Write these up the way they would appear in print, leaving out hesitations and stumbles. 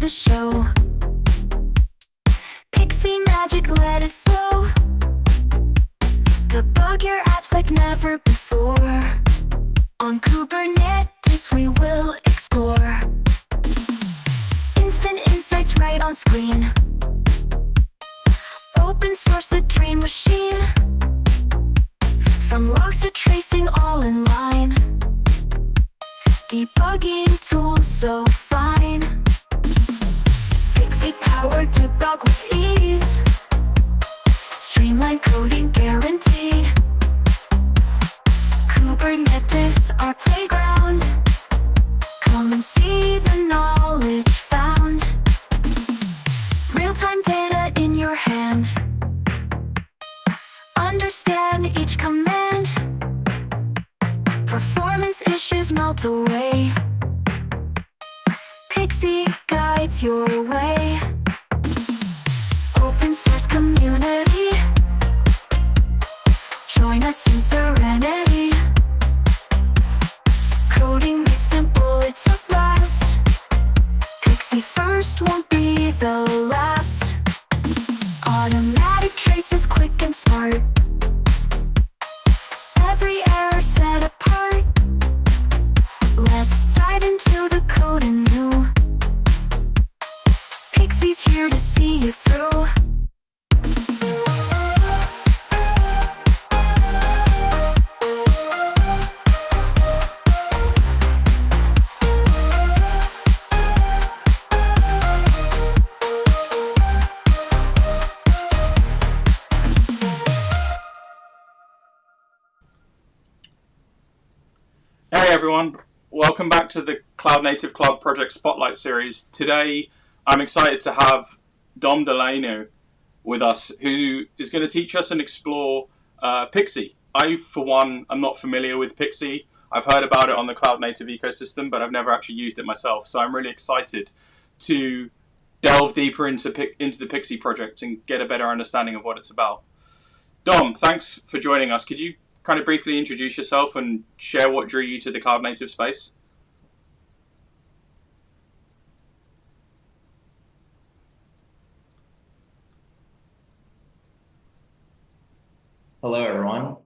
the show. Pixie magic, let it flow. Debug your apps like never before. On Kubernetes we will explore. Instant insights right on screen. Open source, the dream machine. From logs to tracing, all in line. Debugging tools so fine. Pixie powered debug with ease. Streamlined coding guaranteed. Kubernetes, our playground. Come and see the knowledge found. Real-time data in your hand. Understand each command. Performance issues melt away. Pixie guides your way. Open source community. Join us in serenity. Coding made simple, it's a blast. Pixie first won't be the last. Automatic traces, quick and smart. Every error set apart. Let's dive into the code anew. Pixie's here to see you through. Hey everyone, welcome back to the Cloud Native Club Project Spotlight series. Today I'm excited to have Dom Delano with us, who is going to teach us and explore Pixie. I, for one, am not familiar with Pixie. I've heard about it on the Cloud Native ecosystem, but I've never actually used it myself. So I'm really excited to delve deeper into the Pixie project and get a better understanding of what it's about. Dom, thanks for joining us. Could you kind of briefly introduce yourself and share what drew you to the Cloud Native space? Hello, everyone.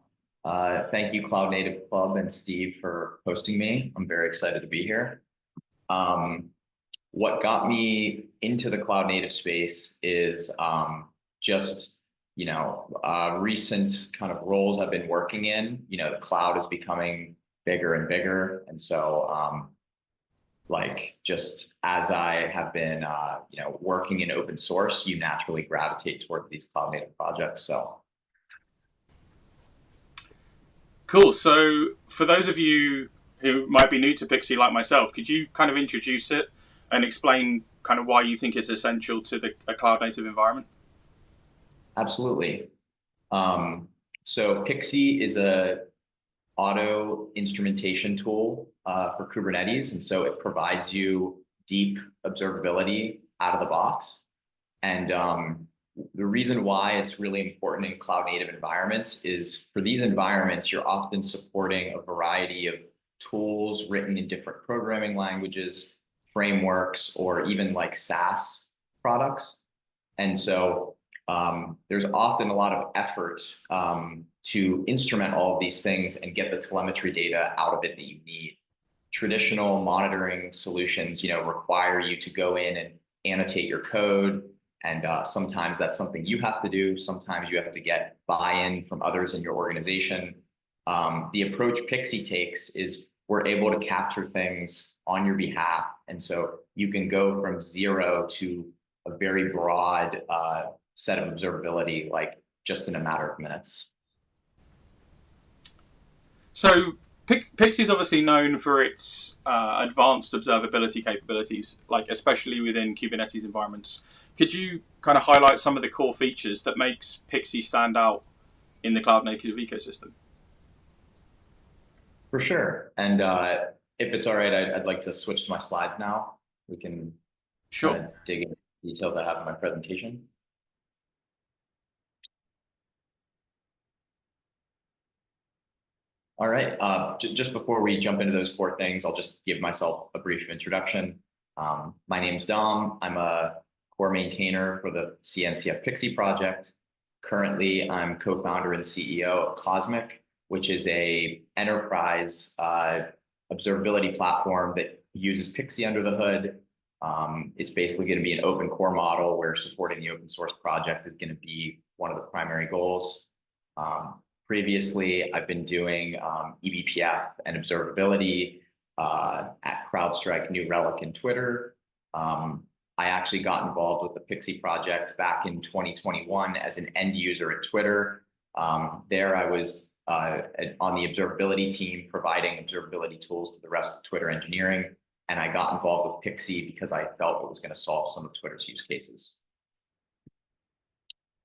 Thank you, Cloud Native Club and Steve, for hosting me. I'm very excited to be here. What got me into the Cloud Native space is just recent kind of roles I've been working in. The cloud is becoming bigger and bigger, and so just as I have been working in open source, you naturally gravitate towards these Cloud Native projects. So. Cool. So for those of you who might be new to Pixie like myself, could you kind of introduce it and explain kind of why you think it's essential to a cloud native environment? Absolutely. So Pixie is a auto instrumentation tool for Kubernetes. And so it provides you deep observability out of the box. And the reason why it's really important in cloud native environments is for these environments, you're often supporting a variety of tools written in different programming languages, frameworks, or even like SaaS products. And so there's often a lot of effort to instrument all of these things and get the telemetry data out of it that you need. Traditional monitoring solutions, require you to go in and annotate your code. And sometimes that's something you have to do. Sometimes you have to get buy-in from others in your organization. The approach Pixie takes is we're able to capture things on your behalf. And so you can go from zero to a very broad set of observability, like just in a matter of minutes. So Pixie is obviously known for its advanced observability capabilities, like especially within Kubernetes environments. Could you kind of highlight some of the core features that makes Pixie stand out in the cloud native ecosystem? For sure. And if it's all right, I'd like to switch to my slides now. We can dig into details I have in my presentation. All right, just before we jump into those core things, I'll just give myself a brief introduction. My name's Dom. I'm a core maintainer for the CNCF Pixie project. Currently, I'm co-founder and CEO of Cosmic, which is a enterprise observability platform that uses Pixie under the hood. It's basically going to be an open core model where supporting the open source project is going to be one of the primary goals. Previously, I've been doing eBPF and observability at CrowdStrike, New Relic, and Twitter. I actually got involved with the Pixie project back in 2021 as an end user at Twitter. There I was on the observability team, providing observability tools to the rest of Twitter engineering. And I got involved with Pixie because I felt it was going to solve some of Twitter's use cases.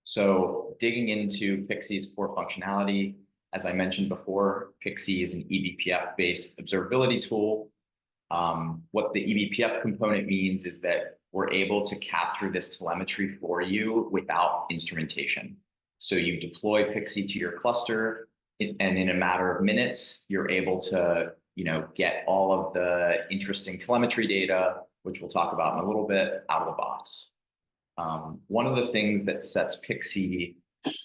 So digging into Pixie's core functionality, as I mentioned before, Pixie is an eBPF-based observability tool. What the eBPF component means is that we're able to capture this telemetry for you without instrumentation. So you deploy Pixie to your cluster, and in a matter of minutes, you're able to get all of the interesting telemetry data, which we'll talk about in a little bit, out of the box. One of the things that sets Pixie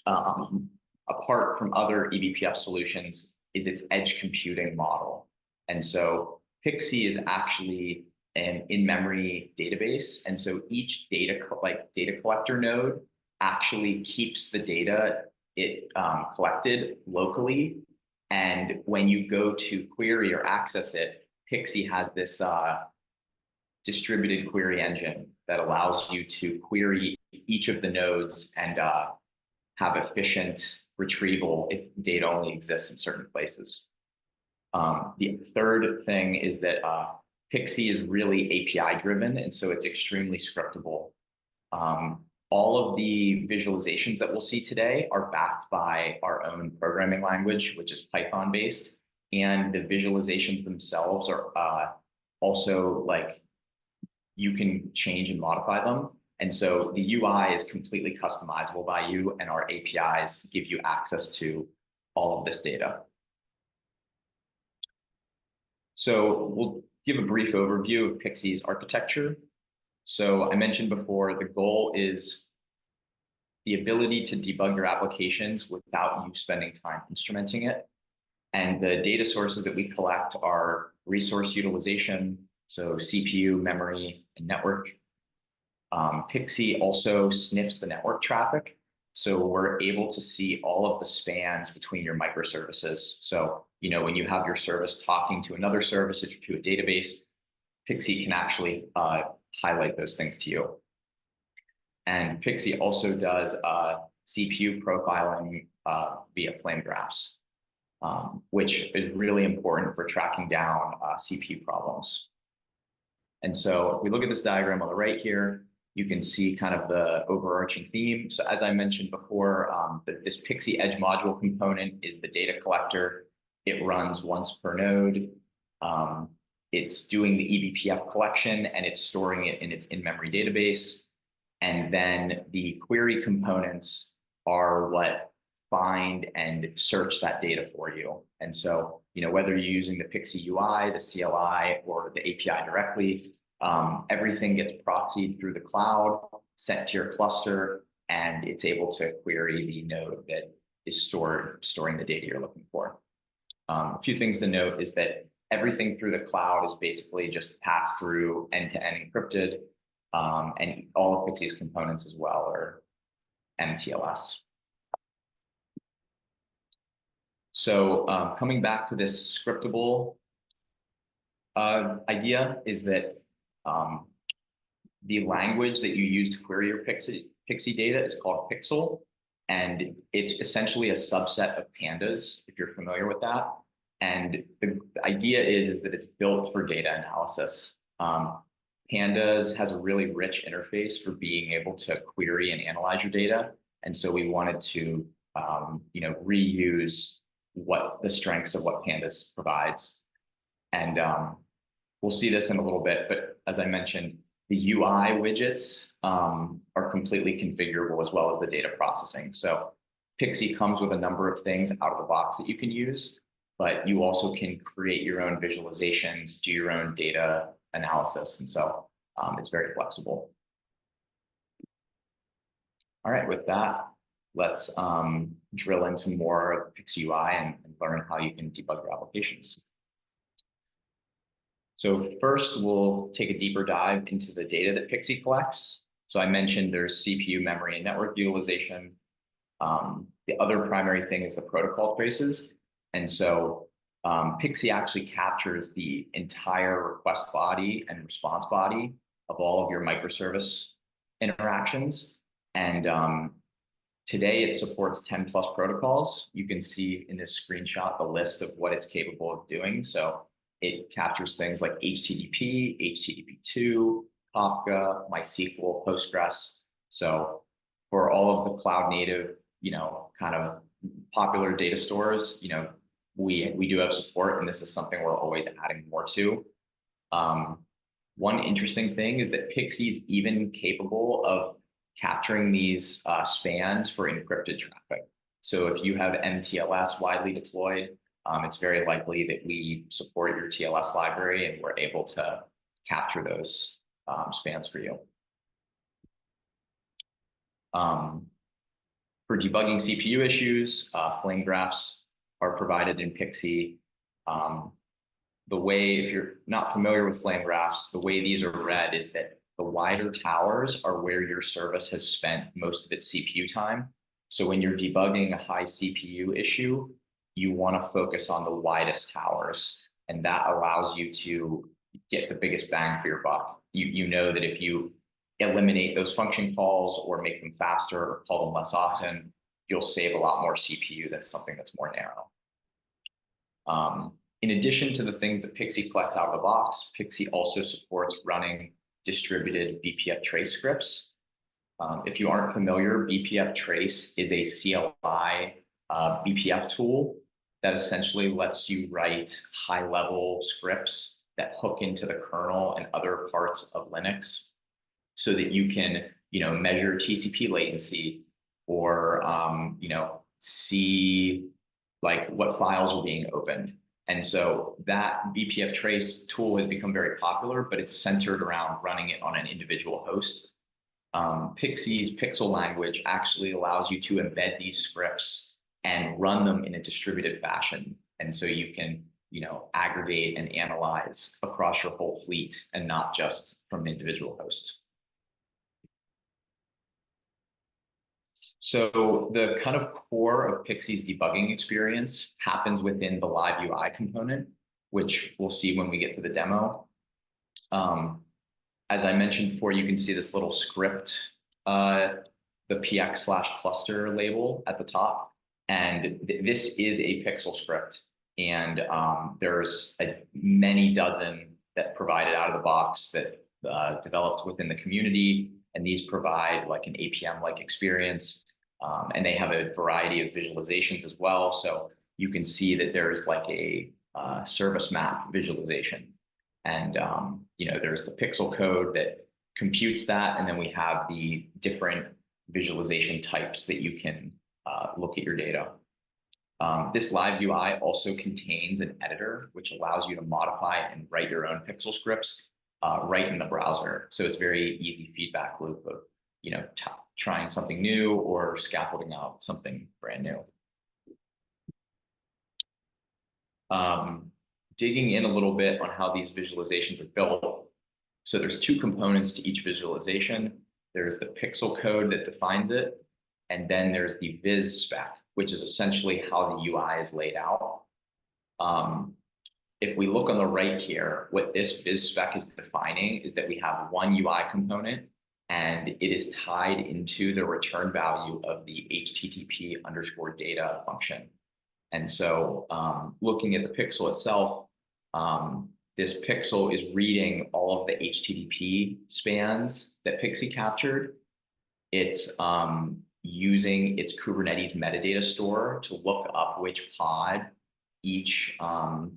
apart from other eBPF solutions is its edge computing model. And so Pixie is actually an in-memory database. And so each data collector node actually keeps the data it collected locally. And when you go to query or access it, Pixie has this distributed query engine that allows you to query each of the nodes and have efficient retrieval if data only exists in certain places. The third thing is that Pixie is really API driven, and so it's extremely scriptable. All of the visualizations that we'll see today are backed by our own programming language, which is Python based. And the visualizations themselves are also you can change and modify them. And so the UI is completely customizable by you, and our APIs give you access to all of this data. So we'll give a brief overview of Pixie's architecture. So I mentioned before, the goal is the ability to debug your applications without you spending time instrumenting it. And the data sources that we collect are resource utilization, so CPU, memory, and network. Pixie also sniffs the network traffic. So we're able to see all of the spans between your microservices. So, when you have your service talking to another service or to a database, Pixie can actually highlight those things to you. And Pixie also does CPU profiling via flame graphs, which is really important for tracking down CPU problems. And so if we look at this diagram on the right here, you can see kind of the overarching theme. So as I mentioned before, this Pixie Edge module component is the data collector. It runs once per node. It's doing the eBPF collection, and it's storing it in its in-memory database. And then the query components are what find and search that data for you. And so, whether you're using the Pixie UI, the CLI, or the API directly, everything gets proxied through the cloud, sent to your cluster, and it's able to query the node that is storing the data you're looking for. A few things to note is that everything through the cloud is basically just passed through end-to-end encrypted, and all of Pixie's components as well are MTLS. So coming back to this scriptable idea is that the language that you use to query your Pixie data is called Pixel, and it's essentially a subset of pandas, if you're familiar with that. And the idea is that it's built for data analysis. Pandas has a really rich interface for being able to query and analyze your data. And so we wanted to reuse what the strengths of what Pandas provides. And we'll see this in a little bit, but as I mentioned, the UI widgets are completely configurable as well as the data processing. So Pixie comes with a number of things out of the box that you can use, but you also can create your own visualizations, do your own data analysis. And so It's very flexible. All right, with that, let's drill into more of Pixie UI and learn how you can debug your applications. So first, we'll take a deeper dive into the data that Pixie collects. So I mentioned there's CPU, memory, and network utilization. The other primary thing is the protocol traces. And so Pixie actually captures the entire request body and response body of all of your microservice interactions. And today it supports 10 plus protocols. You can see in this screenshot the list of what it's capable of doing. So it captures things like HTTP, HTTP2, Kafka, MySQL, Postgres. So for all of the cloud native, kind of popular data stores, we do have support, and this is something we're always adding more to. One interesting thing is that Pixie is even capable of capturing these spans for encrypted traffic. So if you have MTLS widely deployed, it's very likely that we support your TLS library and we're able to capture those spans for you. For debugging CPU issues, flame graphs are provided in Pixie. The way, if you're not familiar with flame graphs, the way these are read is that the wider towers are where your service has spent most of its CPU time. So when you're debugging a high CPU issue, you want to focus on the widest towers, and that allows you to get the biggest bang for your buck. You know that if you eliminate those function calls or make them faster or call them less often, you'll save a lot more CPU than something that's more narrow. In addition to the things that Pixie collects out of the box, Pixie also supports running distributed BPF trace scripts. If you aren't familiar, BPF trace is a CLI BPF tool that essentially lets you write high-level scripts that hook into the kernel and other parts of Linux so that you can, measure TCP latency or, see like what files are being opened. And so that BPF trace tool has become very popular, but it's centered around running it on an individual host. Pixie's Pixel language actually allows you to embed these scripts and run them in a distributed fashion. And so you can, aggregate and analyze across your whole fleet and not just from an individual host. So the kind of core of Pixie's debugging experience happens within the live UI component, which we'll see when we get to the demo. As I mentioned before, you can see this little script, the px/cluster label at the top. And this is a Pixel script. And there's many dozen that provided out of the box that developed within the community. And these provide like an APM-like experience. And they have a variety of visualizations as well. So you can see that there's like a service map visualization. And there's the pixel code that computes that. And then we have the different visualization types that you can look at your data. This live UI also contains an editor, which allows you to modify and write your own pixel scripts right in the browser. So it's very easy feedback loop of, trying something new or scaffolding out something brand new. Digging in a little bit on how these visualizations are built. So there's two components to each visualization. There's the pixel code that defines it, and then there's the viz spec, which is essentially how the UI is laid out. If we look on the right here, what this viz spec is defining is that we have one UI component, and it is tied into the return value of the HTTP_data function. And so looking at the pixel itself, this pixel is reading all of the HTTP spans that Pixie captured. It's using its Kubernetes metadata store to look up which pod each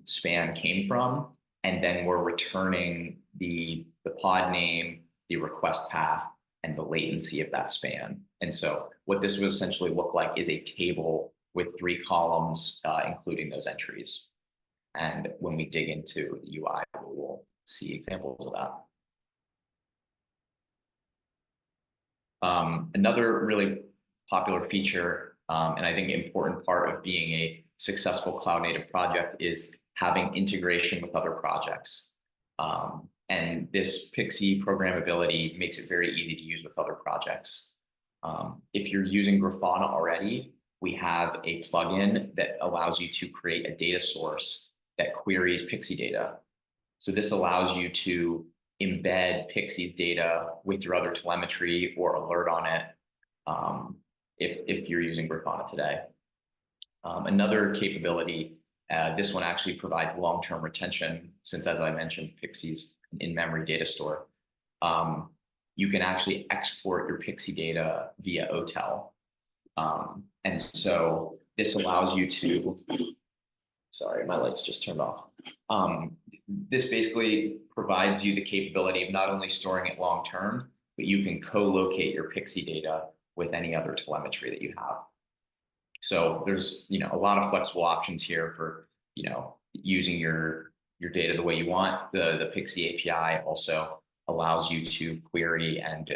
span came from. And then we're returning the pod name, the request path, and the latency of that span. And so what this would essentially look like is a table with 3 columns, including those entries. And when we dig into the UI, we'll see examples of that. Another really popular feature, and I think important part of being a successful cloud native project is having integration with other projects. And this Pixie programmability makes it very easy to use with other projects. If you're using Grafana already, we have a plugin that allows you to create a data source that queries Pixie data. So this allows you to embed Pixie's data with your other telemetry or alert on it if you're using Grafana today. Another capability, this one actually provides long-term retention, since as I mentioned, Pixie's an in-memory data store. You can actually export your Pixie data via OTel. And so this allows you to, sorry, my lights just turned off. This basically provides you the capability of not only storing it long-term, but you can co-locate your Pixie data with any other telemetry that you have. So there's, a lot of flexible options here for, using your data the way you want. The Pixie API also allows you to query and,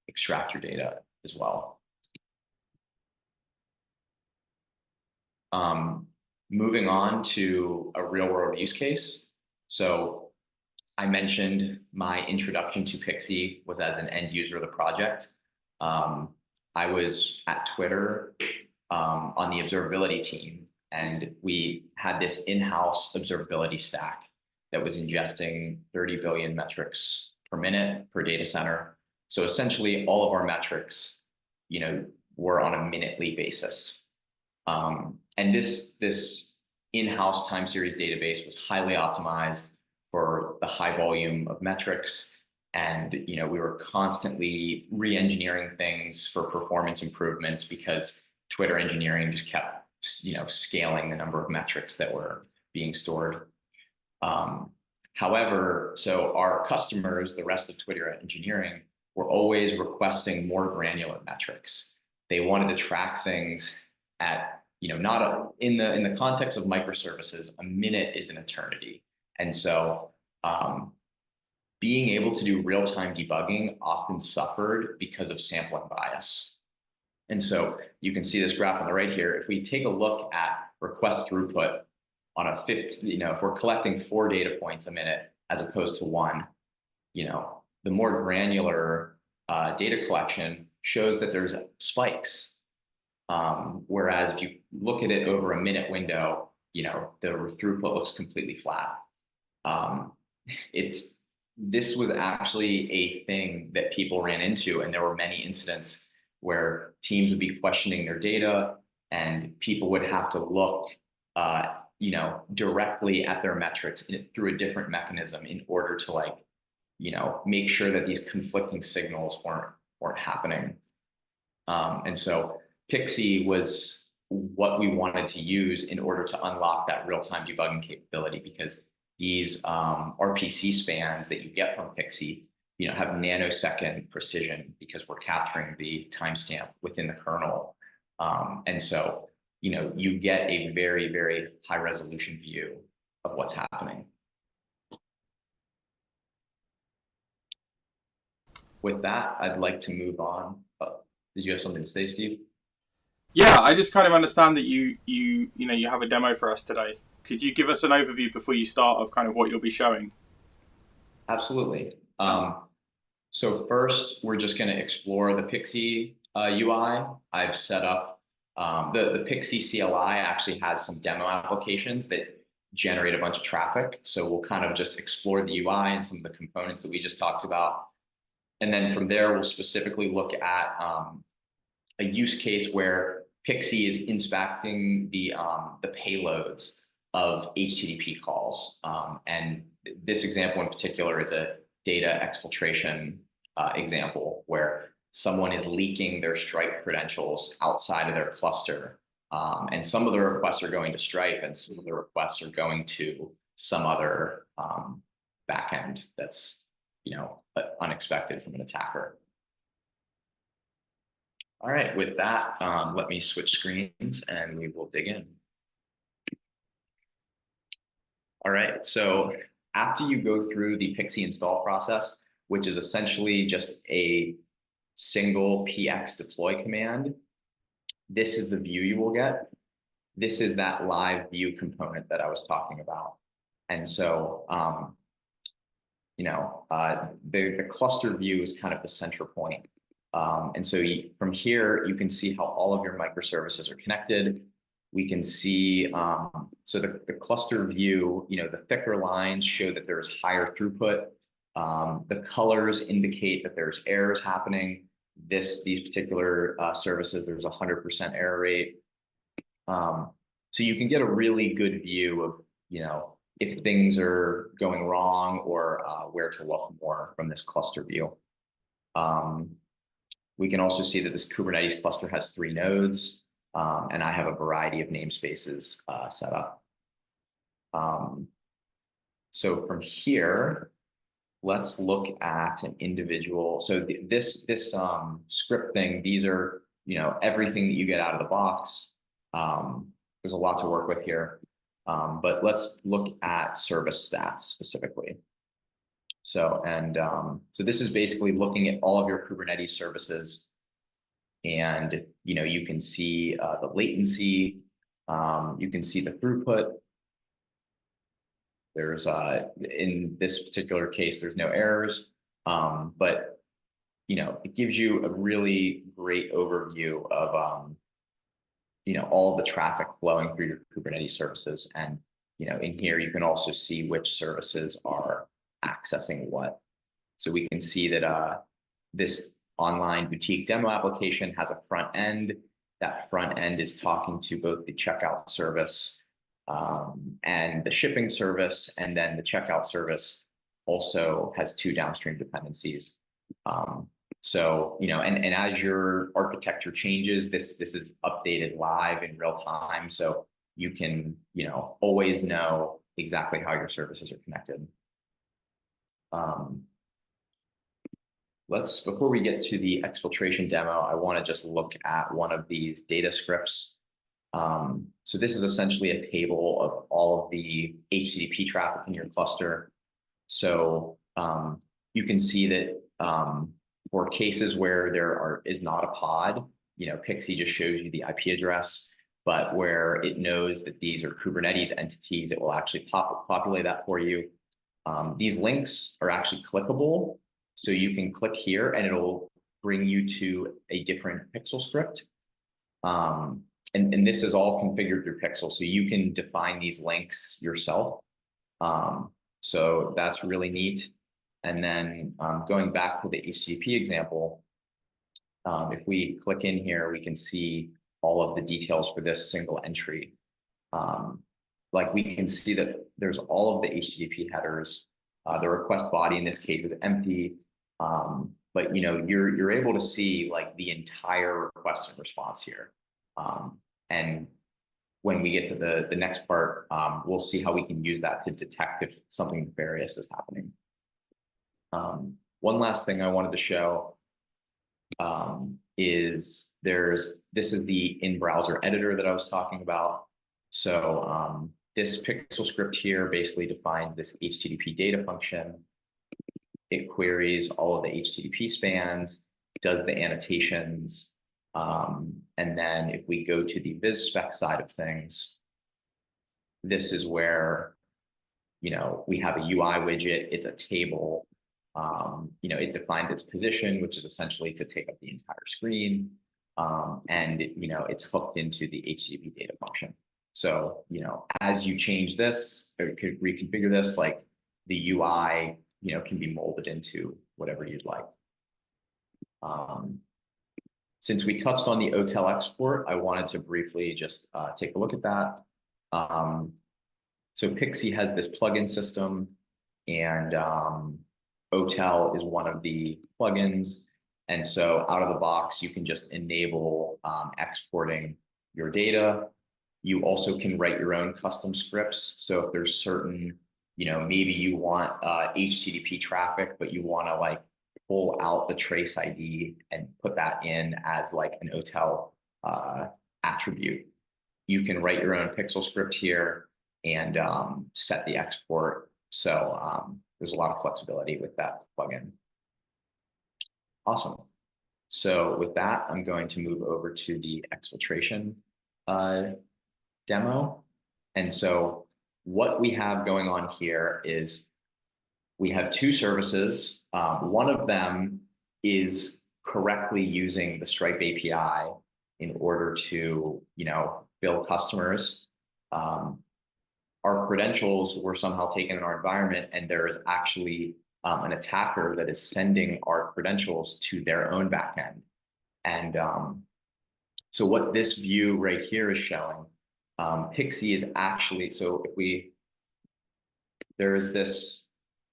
extract your data as well. Moving on to a real world use case. So I mentioned my introduction to Pixie was as an end user of the project. I was at Twitter on the observability team, and we had this in-house observability stack that was ingesting 30 billion metrics per minute per data center. So essentially all of our metrics, were on a minutely basis. And this in-house time series database was highly optimized for the high volume of metrics. And we were constantly re-engineering things for performance improvements because Twitter engineering just kept scaling the number of metrics that were being stored. However, so our customers, the rest of Twitter engineering, were always requesting more granular metrics. They wanted to track things at not in the context of microservices, a minute is an eternity. And so being able to do real-time debugging often suffered because of sampling bias. And so you can see this graph on the right here. If we take a look at request throughput on a if we're collecting 4 data points a minute as opposed to 1, the more granular data collection shows that there's spikes. Whereas if you look at it over a minute window, the throughput looks completely flat. This was actually a thing that people ran into, and there were many incidents where teams would be questioning their data, and people would have to look, directly at their metrics through a different mechanism in order to make sure that these conflicting signals weren't happening. And so Pixie was what we wanted to use in order to unlock that real-time debugging capability, because these RPC spans that you get from Pixie, have nanosecond precision because we're capturing the timestamp within the kernel. And so, you get a very, very high resolution view of what's happening. With that, I'd like to move on. Did you have something to say, Steve? Yeah, I just kind of understand that you have a demo for us today. Could you give us an overview before you start of kind of what you'll be showing? Absolutely. So first, we're just going to explore the Pixie UI. I've set up the Pixie CLI actually has some demo applications that generate a bunch of traffic. So we'll kind of just explore the UI and some of the components that we just talked about. And then from there, we'll specifically look at a use case where Pixie is inspecting the payloads of HTTP calls. And this example in particular is a data exfiltration example where someone is leaking their Stripe credentials outside of their cluster. And some of the requests are going to Stripe, and some of the requests are going to some other backend that's unexpected from an attacker. All right, with that, let me switch screens and we will dig in. All right, so after you go through the Pixie install process, which is essentially just a single px deploy command, this is the view you will get. This is that live view component that I was talking about. And so, the cluster view is kind of the center point. And so from here, you can see how all of your microservices are connected. We can see, so the cluster view, the thicker lines show that there's higher throughput. The colors indicate that there's errors happening. These particular services, there's 100% error rate. So you can get a really good view of, if things are going wrong or where to look more from this cluster view. We can also see that this Kubernetes cluster has 3 nodes, and I have a variety of namespaces set up. So from here, let's look at an individual. So this script thing, these are, everything that you get out of the box. There's a lot to work with here, but let's look at service stats specifically. So, so this is basically looking at all of your Kubernetes services, and you can see the latency, you can see the throughput. There's in this particular case, there's no errors, but it gives you a really great overview of all the traffic flowing through your Kubernetes services. And in here you can also see which services are accessing what. So we can see that this online boutique demo application has a front end. That front end is talking to both the checkout service and the shipping service, and then the checkout service also has 2 downstream dependencies. So, and as your architecture changes, this is updated live in real time. So you can, always know exactly how your services are connected. Before we get to the exfiltration demo, I want to just look at one of these data scripts. So this is essentially a table of all of the HTTP traffic in your cluster. So you can see that for cases where there is not a pod, Pixie just shows you the IP address, but where it knows that these are Kubernetes entities, it will actually populate that for you. These links are actually clickable. So you can click here and it'll bring you to a different Pixel script. And this is all configured through Pixel, so you can define these links yourself. So that's really neat. And then going back to the HTTP example, if we click in here, we can see all of the details for this single entry. Like we can see that there's all of the HTTP headers. The request body in this case is empty, but you're able to see like the entire request and response here. And when we get to the next part, we'll see how we can use that to detect if something nefarious is happening. One last thing I wanted to show is this is the in-browser editor that I was talking about. So this Pixel script here basically defines this HTTP data function. It queries all of the HTTP spans, does the annotations, and then if we go to the viz spec side of things, this is where we have a UI widget. It's a table. It defines its position, which is essentially to take up the entire screen, and it's hooked into the HTTP data function. So as you change this or could reconfigure this, like the UI can be molded into whatever you'd like. Since we touched on the OTel export, I wanted to briefly just take a look at that. So Pixie has this plugin system, and OTel is one of the plugins. And so out of the box, you can just enable exporting your data. You also can write your own custom scripts. So if there's certain, maybe you want HTTP traffic, but you want to like pull out the trace ID and put that in as like an OTel attribute. You can write your own Pixel script here and set the export. So there's a lot of flexibility with that plugin. Awesome. So with that, I'm going to move over to the exfiltration demo. And so what we have going on here is we have two services. One of them is correctly using the Stripe API in order to, bill customers. Our credentials were somehow taken in our environment, and there is actually an attacker that is sending our credentials to their own backend. And so what this view right here is showing, Pixie is actually, so there is this,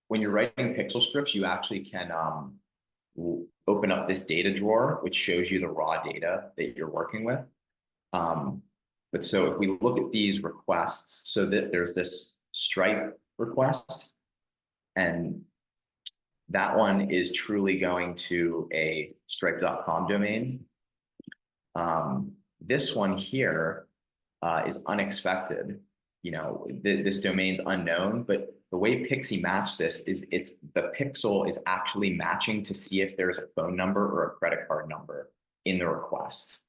when you're writing pixel scripts, you actually can open up this data drawer, which shows you the raw data that you're working with. But so if we look at these requests, so that there's this Stripe request, and that one is truly going to a stripe.com domain. This one here is unexpected. This domain's unknown, but the way Pixie matched this is the pixel is actually matching to see if there's a phone number or a credit card number in the request.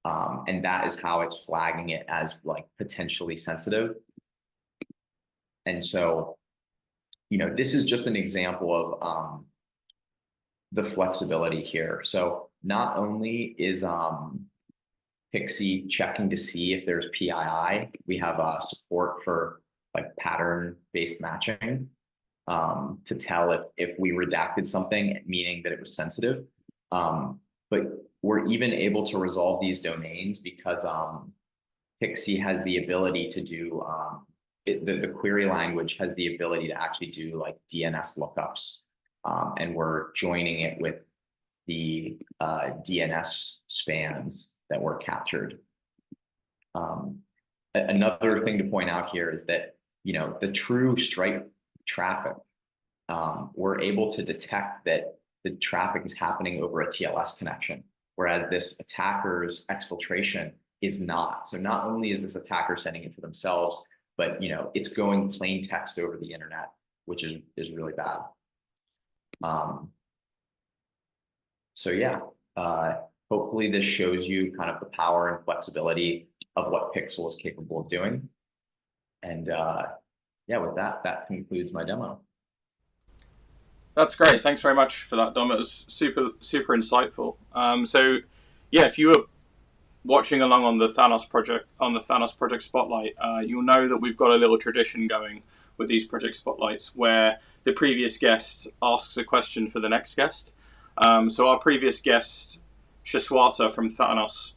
And that is how it's flagging it as like potentially sensitive. And so, this is just an example of the flexibility here. So not only is Pixie checking to see if there's PII, we have support for like pattern-based matching to tell if we redacted something, meaning that it was sensitive. But we're even able to resolve these domains because Pixie has the ability to do, the query language has the ability to actually do like DNS lookups. And we're joining it with the DNS spans that were captured. Another thing to point out here is that, the true Stripe traffic, we're able to detect that the traffic is happening over a TLS connection, whereas this attacker's exfiltration is not. So not only is this attacker sending it to themselves, but it's going plain text over the internet, which is really bad. So yeah, hopefully this shows you kind of the power and flexibility of what Pixel is capable of doing. And yeah, with that concludes my demo. That's great. Thanks very much for that, Dom. It was super insightful. So yeah, if you were watching along on the Thanos project spotlight, you'll know that we've got a little tradition going with these project spotlights where the previous guest asks a question for the next guest. So our previous guest, Shaswata from Thanos,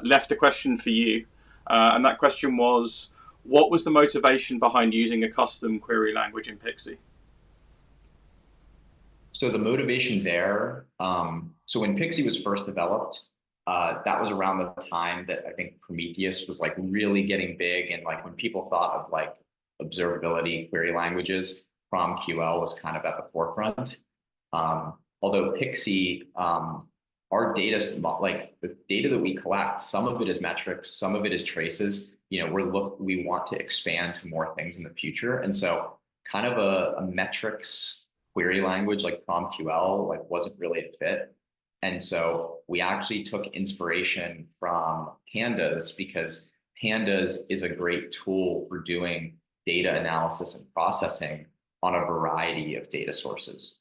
left a question for you. And that question was, what was the motivation behind using a custom query language in Pixie? So the motivation there, so when Pixie was first developed, that was around the time that I think Prometheus was like really getting big. And like when people thought of like observability query languages, PromQL was kind of at the forefront. Although Pixie, our data, like the data that we collect, some of it is metrics, some of it is traces. We want to expand to more things in the future. And so kind of a metrics query language like PromQL wasn't really a fit. And so we actually took inspiration from Pandas because Pandas is a great tool for doing data analysis and processing on a variety of data sources.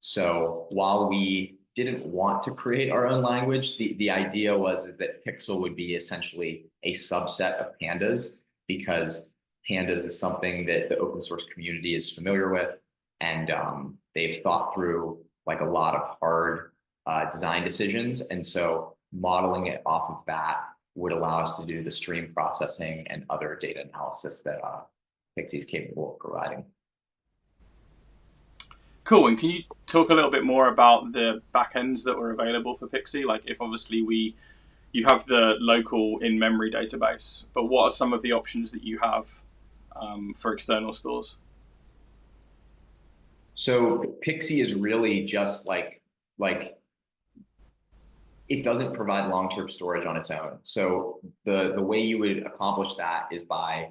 So while we didn't want to create our own language, the idea was that Pixel would be essentially a subset of Pandas because Pandas is something that the open source community is familiar with. And they've thought through like a lot of hard design decisions. And so modeling it off of that would allow us to do the stream processing and other data analysis that Pixie is capable of providing. Cool. And can you talk a little bit more about the backends that were available for Pixie? Like if obviously you have the local in-memory database, but what are some of the options that you have for external stores? So Pixie is really just like it doesn't provide long-term storage on its own. So the way you would accomplish that is by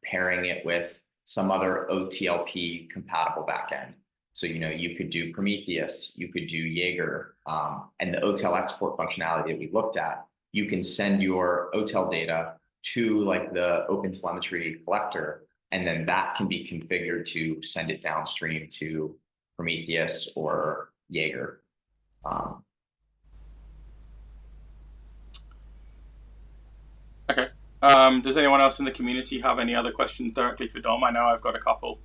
pairing it with some other OTLP compatible backend. So you could do Prometheus, you could do Jaeger, And the OTel export functionality that we looked at, you can send your OTel data to like the OpenTelemetry collector, and then that can be configured to send it downstream to Prometheus or Jaeger. Okay. Does anyone else in the community have any other questions directly for Dom? I know I've got a couple,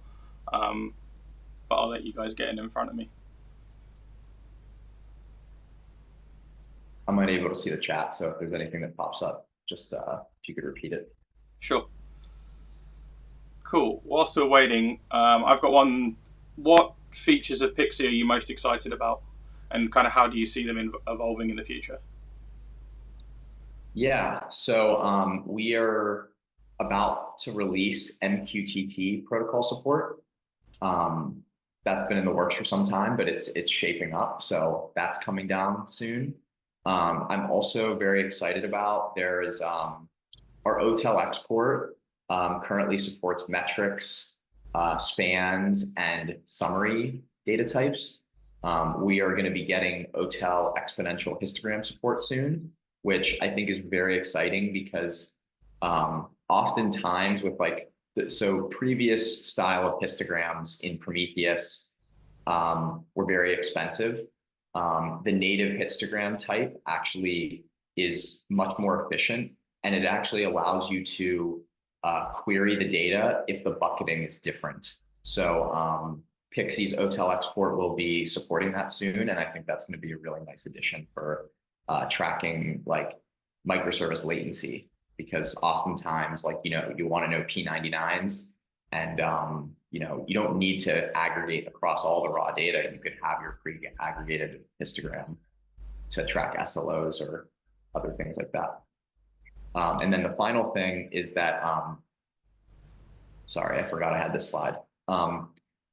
but I'll let you guys get in front of me. I'm unable to see the chat, so if there's anything that pops up, just if you could repeat it. Sure. Cool. Whilst we're waiting, I've got one. What features of Pixie are you most excited about, and kind of how do you see them evolving in the future? Yeah, so we are about to release MQTT protocol support. That's been in the works for some time, but it's shaping up, so that's coming down soon. I'm also very excited about, there is our OTel export currently supports metrics, spans, and summary data types. We are going to be getting OTel exponential histogram support soon, which I think is very exciting because oftentimes with like, so previous style of histograms in Prometheus were very expensive. The native histogram type actually is much more efficient, and it actually allows you to query the data if the bucketing is different. So Pixie's OTel export will be supporting that soon, and I think that's going to be a really nice addition for tracking like microservice latency, because oftentimes like, you want to know P99s, and you don't need to aggregate across all the raw data. You could have your pre-aggregated histogram to track SLOs or other things like that. And then the final thing is that, sorry, I forgot I had this slide.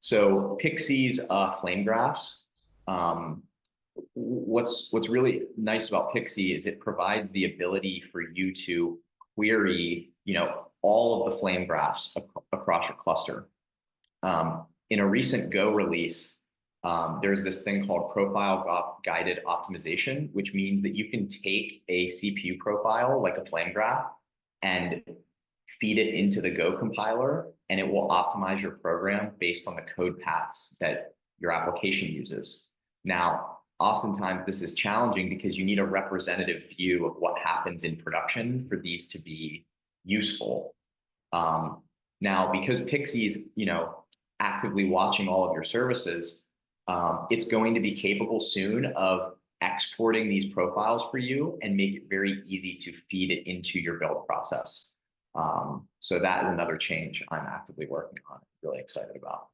So Pixie's flame graphs, what's really nice about Pixie is it provides the ability for you to query, all of the flame graphs across your cluster. In a recent Go release, there's this thing called profile guided optimization, which means that you can take a CPU profile like a flame graph and feed it into the Go compiler, and it will optimize your program based on the code paths that your application uses. Now, oftentimes this is challenging because you need a representative view of what happens in production for these to be useful. Now, because Pixie's, actively watching all of your services, it's going to be capable soon of exporting these profiles for you and make it very easy to feed it into your build process. So that is another change I'm actively working on, really excited about.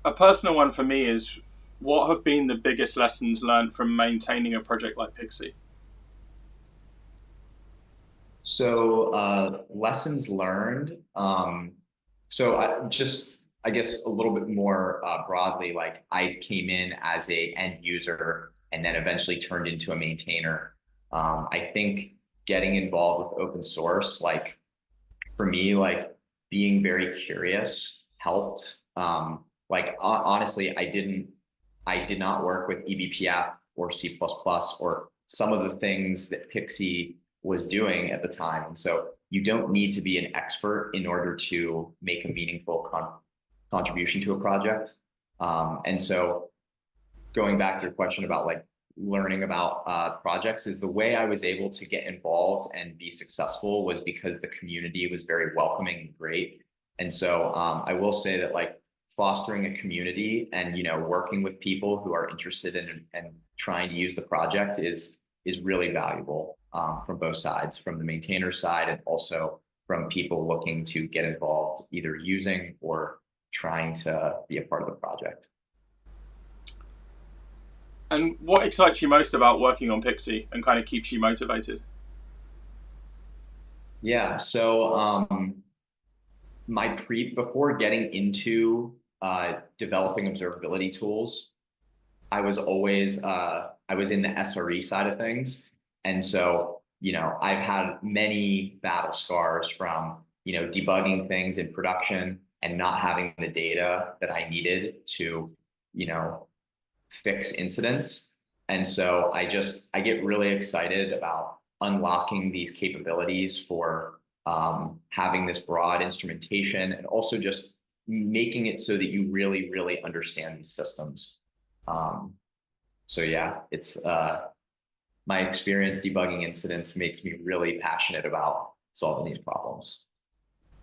A personal one for me is, what have been the biggest lessons learned from maintaining a project like Pixie? So lessons learned. So I guess a little bit more broadly, like I came in as a end user and then eventually turned into a maintainer. I think getting involved with open source, like for me, like being very curious helped. Honestly, I did not work with eBPF or C++ or some of the things that Pixie was doing at the time. And so you don't need to be an expert in order to make a meaningful contribution to a project. And so going back to your question about like learning about projects, is the way I was able to get involved and be successful was because the community was very welcoming and great. And so I will say that like fostering a community and working with people who are interested in and trying to use the project is really valuable from both sides, from the maintainer side and also from people looking to get involved, either using or trying to be a part of the project. And what excites you most about working on Pixie and kind of keeps you motivated? Yeah, so before getting into developing observability tools, I was always I was in the SRE side of things, and so I've had many battle scars from debugging things in production and not having the data that I needed to, fix incidents. And so I get really excited about unlocking these capabilities for having this broad instrumentation, and also just making it so that you really, really understand these systems. So yeah, it's my experience debugging incidents makes me really passionate about solving these problems.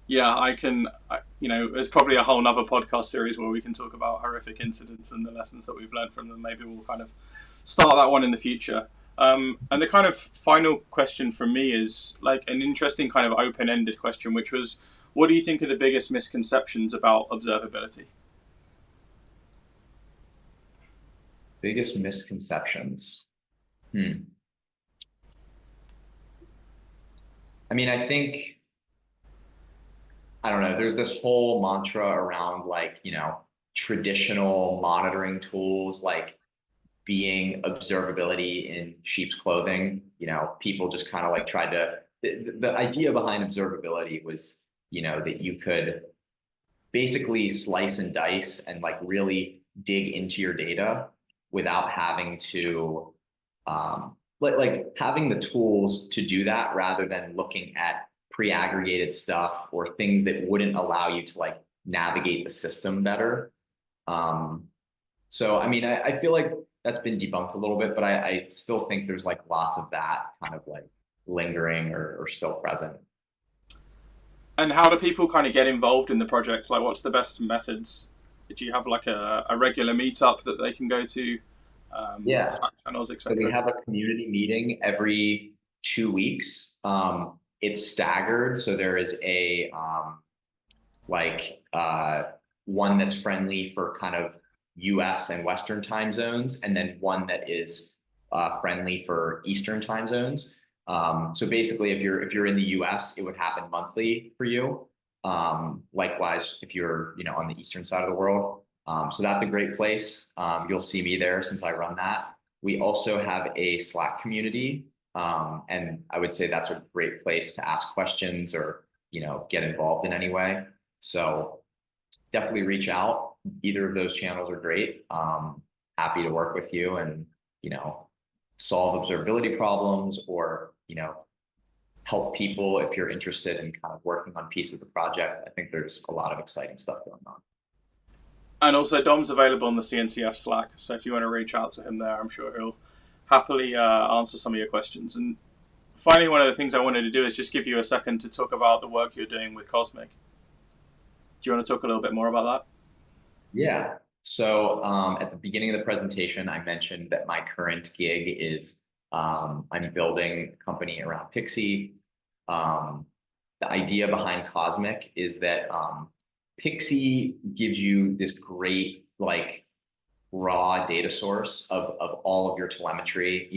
Yeah, there's probably a whole nother podcast series where we can talk about horrific incidents and the lessons that we've learned from them. Maybe we'll kind of start that one in the future. And the kind of final question from me is like an interesting kind of open-ended question, which was, what do you think are the biggest misconceptions about observability? Biggest misconceptions. I mean, I don't know, there's this whole mantra around like, traditional monitoring tools, like being observability in sheep's clothing. People just kind of like tried to, the idea behind observability was, that you could basically slice and dice and like really dig into your data without having to, like having the tools to do that, rather than looking at pre-aggregated stuff or things that wouldn't allow you to like navigate the system better. So, I mean, I feel like that's been debunked a little bit, but I still think there's like lots of that kind of like lingering or still present. And how do people kind of get involved in the project? Like, what's the best methods? Do you have like a regular meetup that they can go to? Yeah. Slack channels, So we etc. have a community meeting every 2 weeks. It's staggered. So there is a like one that's friendly for kind of US and Western time zones, and then one that is friendly for Eastern time zones. So basically, if you're in the US, it would happen monthly for you. Likewise, if you're on the Eastern side of the world. So that's a great place. You'll see me there since I run that. We also have a Slack community, and I would say that's a great place to ask questions or get involved in any way. So definitely reach out. Either of those channels are great. Happy to work with you and solve observability problems, or help people if you're interested in kind of working on pieces of the project. I think there's a lot of exciting stuff going on. And also, Dom's available on the CNCF Slack, so if you want to reach out to him there, I'm sure he'll happily answer some of your questions. And finally, one of the things I wanted to do is just give you a second to talk about the work you're doing with Cosmic. Do you want to talk a little bit more about that? Yeah. So at the beginning of the presentation, I mentioned that my current gig is I'm building a company around Pixie. The idea behind Cosmic is that Pixie gives you this great like raw data source of all of your telemetry.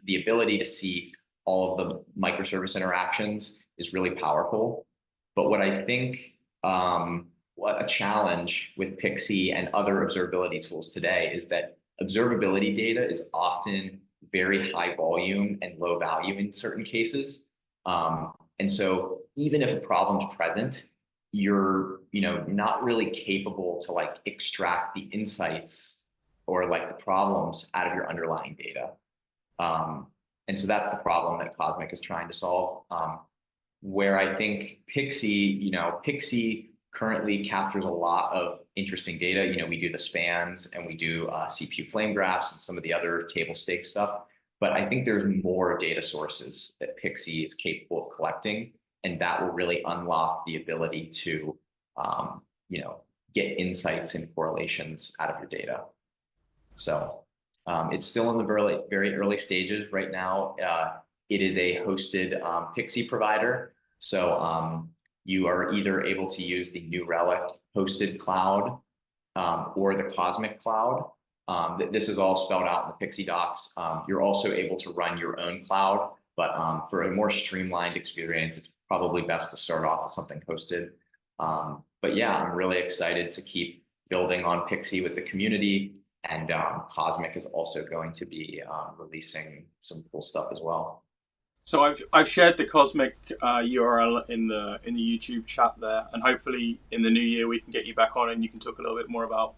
The ability to see all of the microservice interactions is really powerful. But what I think what a challenge with Pixie and other observability tools today is that observability data is often very high volume and low value in certain cases. And so even if a problem's present, you're not really capable to like extract the insights or like the problems out of your underlying data. And so that's the problem that Cosmic is trying to solve. Where I think Pixie currently captures a lot of interesting data. We do the spans and we do CPU flame graphs and some of the other table stake stuff. But I think there's more data sources that Pixie is capable of collecting, and that will really unlock the ability to, get insights and correlations out of your data. So it's still in the very, very early stages right now. It is a hosted Pixie provider. So you are either able to use the New Relic hosted cloud or the Cosmic cloud. This is all spelled out in the Pixie docs. You're also able to run your own cloud, but for a more streamlined experience, it's probably best to start off with something hosted. But yeah, I'm really excited to keep building on Pixie with the community, and Cosmic is also going to be releasing some cool stuff as well. So I've shared the Cosmic URL in the YouTube chat there, and hopefully in the new year we can get you back on and you can talk a little bit more about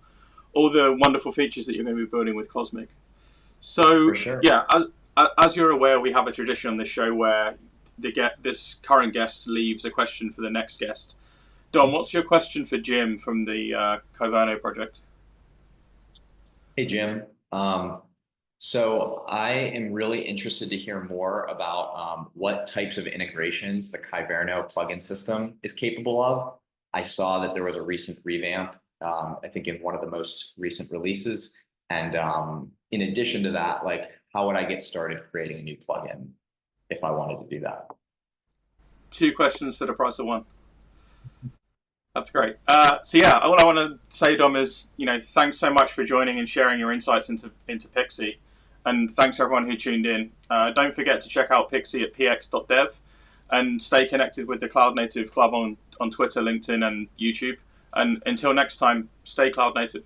all the wonderful features that you're going to be building with Cosmic. So For sure. yeah, as you're aware, we have a tradition on this show where this current guest leaves a question for the next guest. Dom, what's your question for Jim from the Kyverno project? Hey, Jim. So I am really interested to hear more about what types of integrations the Kyverno plugin system is capable of. I saw that there was a recent revamp, I think in one of the most recent releases. And in addition to that, like, how would I get started creating a new plugin if I wanted to do that? 2 questions for the price of 1. That's great. So yeah, all I want to say, Dom, is thanks so much for joining and sharing your insights into Pixie, and thanks to everyone who tuned in. Don't forget to check out Pixie at px.dev, and stay connected with the Cloud Native Club on Twitter, LinkedIn, and YouTube. And until next time, stay Cloud Native.